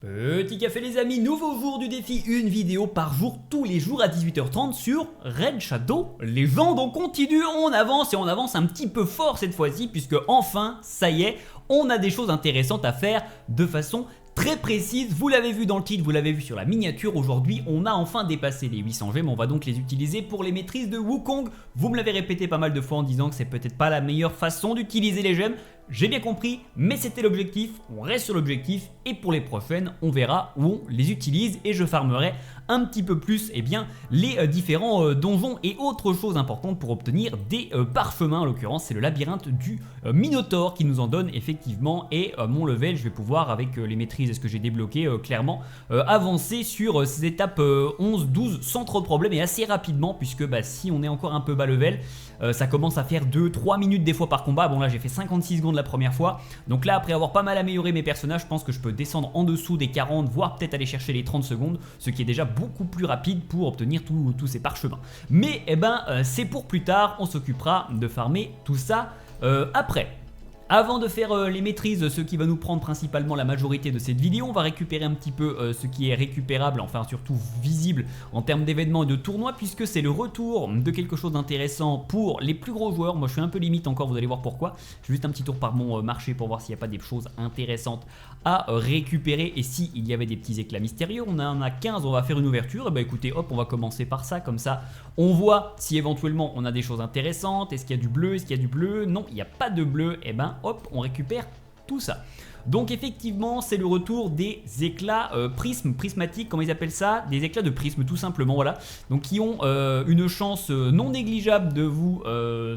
Petit café les amis, nouveau jour du défi, une vidéo par jour tous les jours à 18h30 sur Raid Shadow Legends. On continue, on avance et on avance un petit peu fort cette fois-ci puisque enfin, ça y est, on a des choses intéressantes à faire de façon très précise. Vous l'avez vu dans le titre, vous l'avez vu sur la miniature, aujourd'hui on a enfin dépassé les 800 gemmes, on va donc les utiliser pour les maîtrises de Wukong. Vous me l'avez répété pas mal de fois en disant que c'est peut-être pas la meilleure façon d'utiliser les gemmes. J'ai bien compris, mais c'était l'objectif, on reste sur l'objectif et pour les prochaines, on verra où on les utilise et je farmerai un petit peu plus les différents donjons et autres choses importantes pour obtenir des parchemins. En l'occurrence, c'est le labyrinthe du Minotaure qui nous en donne effectivement et mon level, je vais pouvoir avec les maîtrises et ce que j'ai débloqué clairement avancer sur ces étapes 11-12 sans trop de problèmes et assez rapidement puisque si on est encore un peu bas level, ça commence à faire 2-3 minutes des fois par combat. Bon là j'ai fait 56 secondes la première fois, donc là après avoir pas mal amélioré mes personnages, je pense que je peux descendre en dessous des 40 voire peut-être aller chercher les 30 secondes, ce qui est déjà beaucoup plus rapide pour obtenir tous ces parchemins. Mais c'est pour plus tard, on s'occupera de farmer tout ça après. Avant de faire les maîtrises, ce qui va nous prendre principalement la majorité de cette vidéo, on va récupérer un petit peu ce qui est récupérable, enfin surtout visible en termes d'événements et de tournois, puisque c'est le retour de quelque chose d'intéressant pour les plus gros joueurs. Moi je suis un peu limite encore, vous allez voir pourquoi. Je fais juste un petit tour par mon marché pour voir s'il n'y a pas des choses intéressantes à récupérer et s'il y avait des petits éclats mystérieux. On en a 15, on va faire une ouverture, et écoutez hop on va commencer par ça, comme ça on voit si éventuellement on a des choses intéressantes. Est-ce qu'il y a du bleu, est-ce qu'il y a du bleu? Non, il n'y a pas de bleu, hop, on récupère tout ça. Donc effectivement c'est le retour des éclats prismatiques, comment ils appellent ça, des éclats de prisme tout simplement, voilà. Donc qui ont une chance non négligeable de vous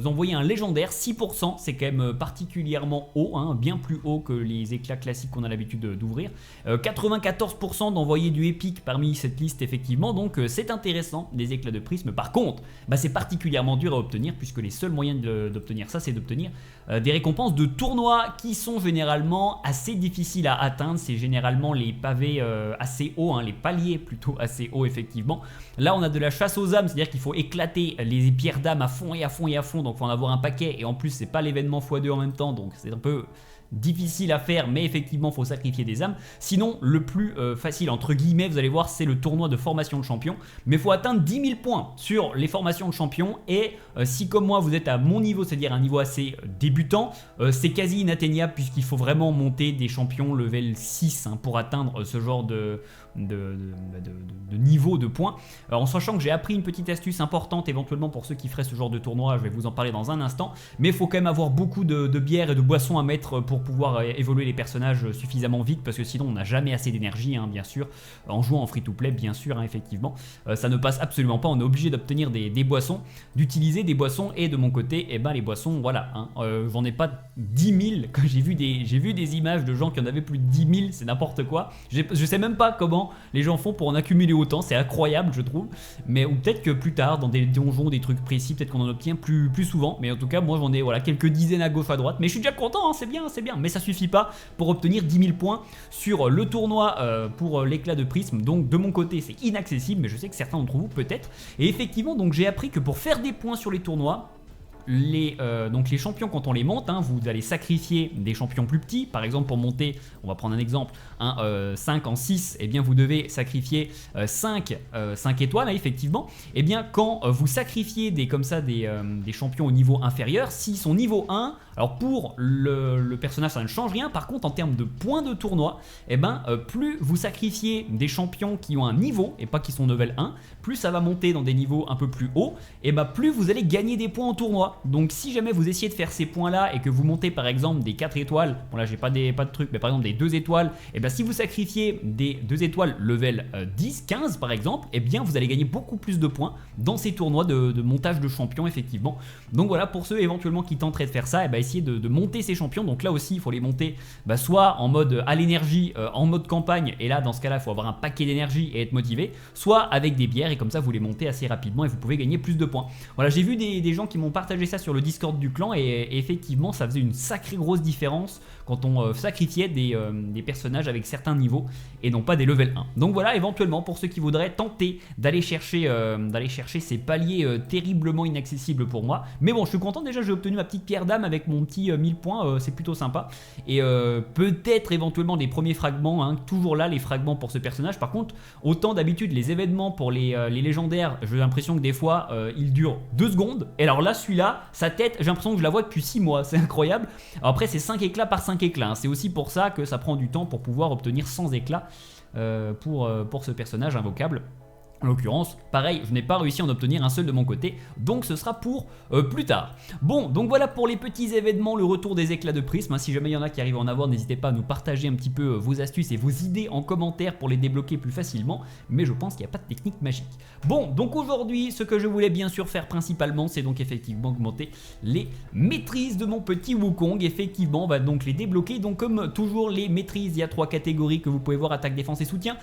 envoyer un légendaire, 6%, c'est quand même particulièrement haut, hein, bien plus haut que les éclats classiques qu'on a l'habitude d'ouvrir. 94% d'envoyer du épique parmi cette liste effectivement, donc c'est intéressant des éclats de prisme. Par contre, c'est particulièrement dur à obtenir puisque les seuls moyens d'obtenir ça, c'est d'obtenir des récompenses de tournois qui sont généralement assez difficiles à atteindre. C'est généralement les pavés assez hauts, hein, les paliers plutôt assez hauts effectivement. Là on a de la chasse aux âmes, c'est-à-dire qu'il faut éclater les pierres d'âme à fond et à fond et à fond, donc il faut en avoir un paquet et en plus c'est pas l'événement x2 en même temps, donc c'est un peu difficile à faire, mais effectivement il faut sacrifier des âmes. Sinon le plus facile entre guillemets, vous allez voir, c'est le tournoi de formation de champion, mais il faut atteindre 10 000 points sur les formations de champion et si comme moi vous êtes à mon niveau, c'est-à-dire un niveau assez débutant, c'est quasi inatteignable puisqu'il faut vraiment monter des champions level 6 pour atteindre ce genre de niveau de points. En sachant que j'ai appris une petite astuce importante éventuellement pour ceux qui feraient ce genre de tournoi, je vais vous en parler dans un instant, mais il faut quand même avoir beaucoup de bières et de boissons à mettre pour pouvoir évoluer les personnages suffisamment vite, parce que sinon on n'a jamais assez d'énergie, hein, bien sûr, en jouant en free to play, bien sûr, hein, effectivement, ça ne passe absolument pas, on est obligé d'obtenir des boissons, d'utiliser des boissons, et de mon côté, les boissons, voilà, hein, j'en ai pas 10 000, quand j'ai vu des images de gens qui en avaient plus de 10 000, c'est n'importe quoi, je sais même pas comment les gens font pour en accumuler autant, c'est incroyable je trouve, mais ou peut-être que plus tard dans des donjons, des trucs précis, peut-être qu'on en obtient plus souvent, mais en tout cas moi j'en ai quelques dizaines à gauche à droite, mais je suis déjà content, hein, c'est bien, mais ça suffit pas pour obtenir 10 000 points sur le tournoi pour l'éclat de prisme, donc de mon côté c'est inaccessible, mais je sais que certains d'entre vous peut-être, et effectivement donc j'ai appris que pour faire des points sur les tournois, donc les champions quand on les monte, hein, vous allez sacrifier des champions plus petits, par exemple pour monter, on va prendre un exemple, 5 en 6, vous devez sacrifier 5 étoiles, hein, effectivement, quand vous sacrifiez des champions au niveau inférieur, s'ils sont niveau 1, alors pour le personnage ça ne change rien, par contre en termes de points de tournoi, plus vous sacrifiez des champions qui ont un niveau et pas qui sont level 1, plus ça va monter dans des niveaux un peu plus hauts, plus vous allez gagner des points en tournoi. Donc si jamais vous essayez de faire ces points là et que vous montez par exemple des 4 étoiles, bon là j'ai pas de trucs, mais par exemple des 2 étoiles, si vous sacrifiez des 2 étoiles level 10, 15 par exemple, vous allez gagner beaucoup plus de points dans ces tournois de montage de champions effectivement. Donc voilà, pour ceux éventuellement qui tenteraient de faire ça, essayez de monter ces champions. Donc là aussi il faut les monter soit en mode à l'énergie, en mode campagne, et là dans ce cas là il faut avoir un paquet d'énergie et être motivé, soit avec des bières, et comme ça vous les montez assez rapidement et vous pouvez gagner plus de points. Voilà, j'ai vu des gens qui m'ont partagé ça sur le Discord du clan, et effectivement ça faisait une sacrée grosse différence quand on sacrifiait des personnages avec certains niveaux et non pas des level 1. Donc voilà, éventuellement pour ceux qui voudraient tenter d'aller chercher ces paliers terriblement inaccessibles pour moi. Mais bon, je suis content, déjà j'ai obtenu ma petite pierre d'âme avec mon petit 1000 points, c'est plutôt sympa. Et peut-être éventuellement des premiers fragments, hein, toujours là les fragments pour ce personnage. Par contre, autant d'habitude les événements pour les légendaires, j'ai l'impression que des fois ils durent 2 secondes. Et alors là, celui-là, sa tête, j'ai l'impression que je la vois depuis 6 mois, c'est incroyable. Alors après, c'est 5 éclats par 5 éclats, hein. C'est aussi pour ça que ça prend du temps pour pouvoir obtenir 100 éclats pour ce personnage invocable. En l'occurrence, pareil, je n'ai pas réussi à en obtenir un seul de mon côté, donc ce sera pour plus tard. Bon, donc voilà pour les petits événements, le retour des éclats de prisme, hein. Si jamais il y en a qui arrivent à en avoir, n'hésitez pas à nous partager un petit peu vos astuces et vos idées en commentaire pour les débloquer plus facilement, mais je pense qu'il n'y a pas de technique magique. Bon, donc aujourd'hui, ce que je voulais bien sûr faire principalement, c'est donc effectivement augmenter les maîtrises de mon petit Wukong. Effectivement, on va donc les débloquer. Donc comme toujours, les maîtrises, il y a 3 catégories que vous pouvez voir, attaque, défense et soutien.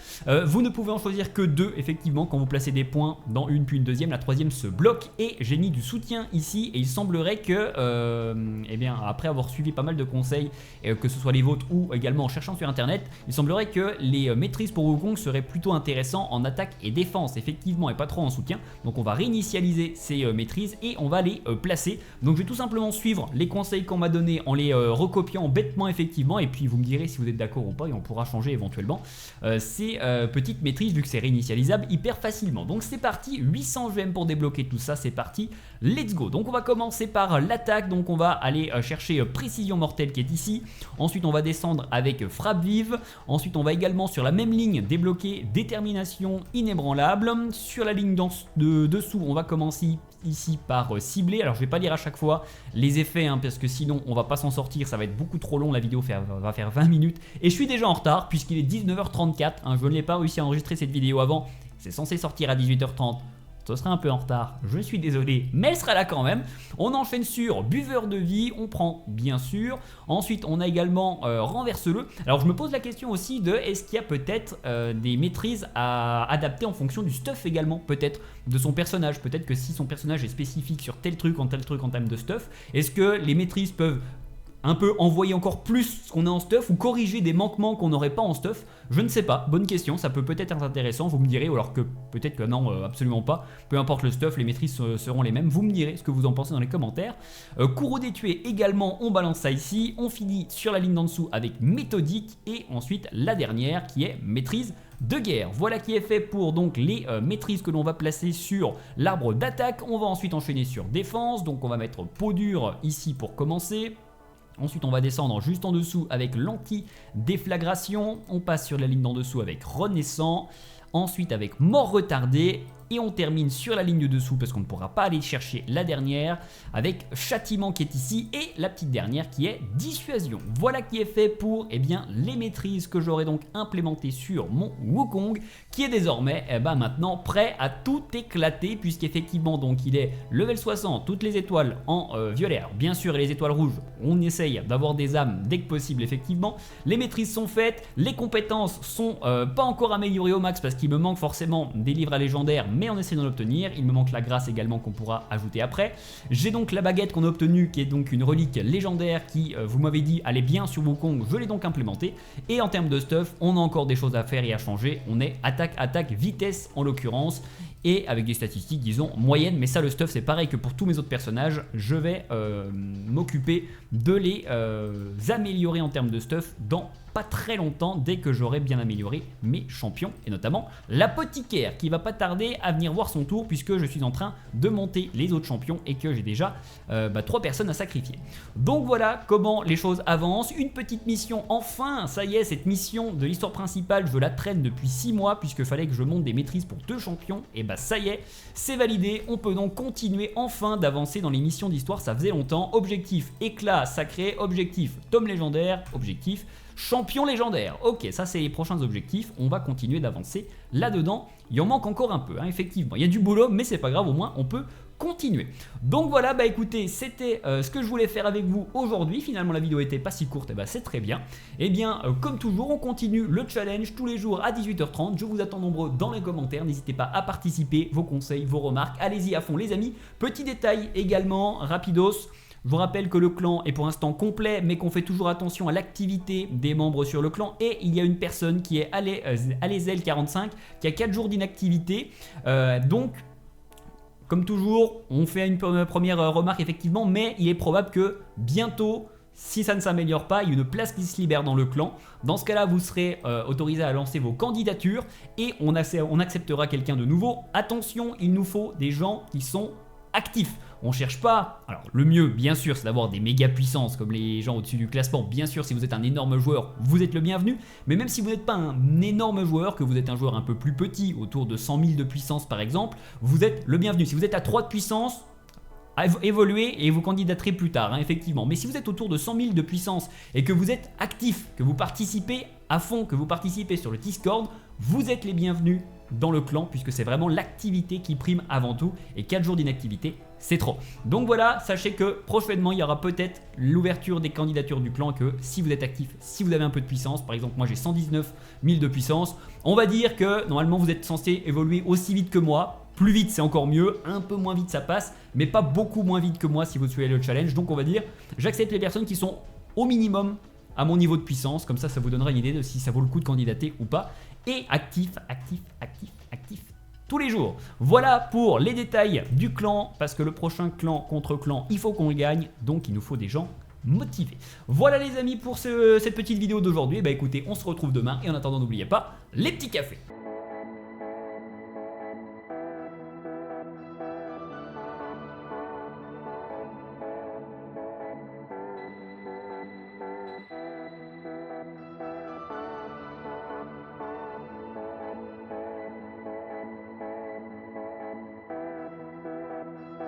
Vous ne pouvez en choisir que 2, effectivement. Quand vous placez des points dans une puis une deuxième, la troisième se bloque et j'ai mis du soutien ici et il semblerait que, eh bien, après avoir suivi pas mal de conseils, que ce soit les vôtres ou également en cherchant sur internet, il semblerait que les maîtrises pour Wukong seraient plutôt intéressants en attaque et défense, effectivement, et pas trop en soutien. Donc on va réinitialiser ces maîtrises et on va les placer. Donc je vais tout simplement suivre les conseils qu'on m'a donnés en les recopiant bêtement, effectivement, et puis vous me direz si vous êtes d'accord ou pas et on pourra changer éventuellement ces petites maîtrises vu que c'est réinitialisable hyper facilement. Donc c'est parti, 800 GM pour débloquer tout ça, c'est parti, let's go. Donc on va commencer par l'attaque, donc on va aller chercher précision mortelle qui est ici, ensuite on va descendre avec frappe vive, ensuite on va également sur la même ligne débloquer détermination inébranlable, sur la ligne dessous on va commencer ici par cibler. Alors je vais pas lire à chaque fois les effets, hein, parce que sinon on va pas s'en sortir, ça va être beaucoup trop long, la vidéo va faire 20 minutes et je suis déjà en retard puisqu'il est 19h34, hein, je n'ai pas réussi à enregistrer cette vidéo avant. C'est censé sortir à 18h30, ce sera un peu en retard, je suis désolé, mais elle sera là quand même. On enchaîne sur buveur de vie, on prend bien sûr. Ensuite on a également renverse-le. Alors je me pose la question aussi de est-ce qu'il y a peut-être des maîtrises à adapter en fonction du stuff également, peut-être de son personnage. Peut-être que si son personnage est spécifique sur tel truc en termes de stuff, est-ce que les maîtrises peuvent un peu envoyer encore plus ce qu'on a en stuff ou corriger des manquements qu'on n'aurait pas en stuff? Je ne sais pas, bonne question, ça peut peut-être être intéressant, vous me direz, ou alors que peut-être que non, absolument pas, peu importe le stuff, les maîtrises seront les mêmes, vous me direz ce que vous en pensez dans les commentaires. Courroux des tués également, on balance ça ici, on finit sur la ligne d'en dessous avec méthodique et ensuite la dernière qui est maîtrise de guerre. Voilà qui est fait pour donc les maîtrises que l'on va placer sur l'arbre d'attaque. On va ensuite enchaîner sur défense, donc on va mettre peau dure ici pour commencer. Ensuite on va descendre juste en dessous avec l'anti-déflagration, on passe sur la ligne d'en dessous avec renaissant, ensuite avec mort retardée et on termine sur la ligne de dessous parce qu'on ne pourra pas aller chercher la dernière avec châtiment qui est ici et la petite dernière qui est dissuasion. Voilà qui est fait pour les maîtrises que j'aurai donc implémentées sur mon Wukong qui est désormais maintenant prêt à tout éclater puisqu'effectivement donc il est level 60, toutes les étoiles en violet. Alors, bien sûr et les étoiles rouges, on essaye d'avoir des âmes dès que possible effectivement. Les maîtrises sont faites, les compétences sont pas encore améliorées au max parce qu'il me manque forcément des livres à légendaires, mais on essaie d'en obtenir. Il me manque la grâce également qu'on pourra ajouter après. J'ai donc la baguette qu'on a obtenue qui est donc une relique légendaire qui, vous m'avez dit, allait bien sur Wukong, je l'ai donc implémentée. Et en termes de stuff, on a encore des choses à faire et à changer. On est attaque, vitesse en l'occurrence. Et avec des statistiques disons moyennes, mais ça le stuff c'est pareil que pour tous mes autres personnages, je vais m'occuper de les améliorer en termes de stuff dans pas très longtemps dès que j'aurai bien amélioré mes champions et notamment l'apothicaire qui va pas tarder à venir voir son tour puisque je suis en train de monter les autres champions et que j'ai déjà 3 personnes à sacrifier. Donc voilà comment les choses avancent, une petite mission enfin, ça y est, cette mission de l'histoire principale je la traîne depuis 6 mois puisque fallait que je monte des maîtrises pour 2 champions et ça y est, c'est validé, on peut donc continuer enfin d'avancer dans les missions d'histoire, ça faisait longtemps. Objectif éclat sacré, objectif tome légendaire, objectif champion légendaire. Ok, ça c'est les prochains objectifs, on va continuer d'avancer là-dedans. Il en manque encore un peu, hein, effectivement. Il y a du boulot, mais c'est pas grave, au moins on peut continuer. Donc voilà, écoutez, c'était ce que je voulais faire avec vous aujourd'hui. Finalement la vidéo était pas si courte, c'est très bien. Et bien comme toujours, on continue le challenge tous les jours à 18h30. Je vous attends nombreux dans les commentaires, n'hésitez pas à participer, vos conseils, vos remarques, allez-y à fond les amis. Petit détail également, rapidos. Je vous rappelle que le clan est pour l'instant complet, mais qu'on fait toujours attention à l'activité des membres sur le clan. Et il y a une personne qui est Alezel45 qui a 4 jours d'inactivité. Donc, comme toujours, on fait une première remarque effectivement, mais il est probable que bientôt, si ça ne s'améliore pas, il y a une place qui se libère dans le clan. Dans ce cas-là, vous serez autorisé à lancer vos candidatures et on acceptera quelqu'un de nouveau. Attention, il nous faut des gens qui sont actifs. On cherche pas, alors le mieux bien sûr c'est d'avoir des méga puissances comme les gens au-dessus du classement. Bien sûr, si vous êtes un énorme joueur, vous êtes le bienvenu. Mais même si vous n'êtes pas un énorme joueur, que vous êtes un joueur un peu plus petit, autour de 100 000 de puissance par exemple, vous êtes le bienvenu. Si vous êtes à 3 de puissance, évoluez et vous candidaterez plus tard, hein, effectivement. Mais si vous êtes autour de 100 000 de puissance et que vous êtes actif, que vous participez à fond, que vous participez sur le Discord, vous êtes les bienvenus dans le clan puisque c'est vraiment l'activité qui prime avant tout et 4 jours d'inactivité c'est trop. Donc voilà, sachez que prochainement il y aura peut-être l'ouverture des candidatures du clan, que si vous êtes actif, si vous avez un peu de puissance, par exemple moi j'ai 119 000 de puissance, on va dire que normalement vous êtes censé évoluer aussi vite que moi. Plus vite c'est encore mieux, un peu moins vite ça passe, mais pas beaucoup moins vite que moi si vous suivez le challenge. Donc on va dire, j'accepte les personnes qui sont au minimum à mon niveau de puissance, comme ça ça vous donnera une idée de si ça vaut le coup de candidater ou pas. Et actif tous les jours. Voilà pour les détails du clan, parce que le prochain clan contre clan, il faut qu'on le gagne, donc il nous faut des gens motivés. Voilà les amis pour cette petite vidéo d'aujourd'hui. Bah écoutez, on se retrouve demain et en attendant n'oubliez pas les petits cafés.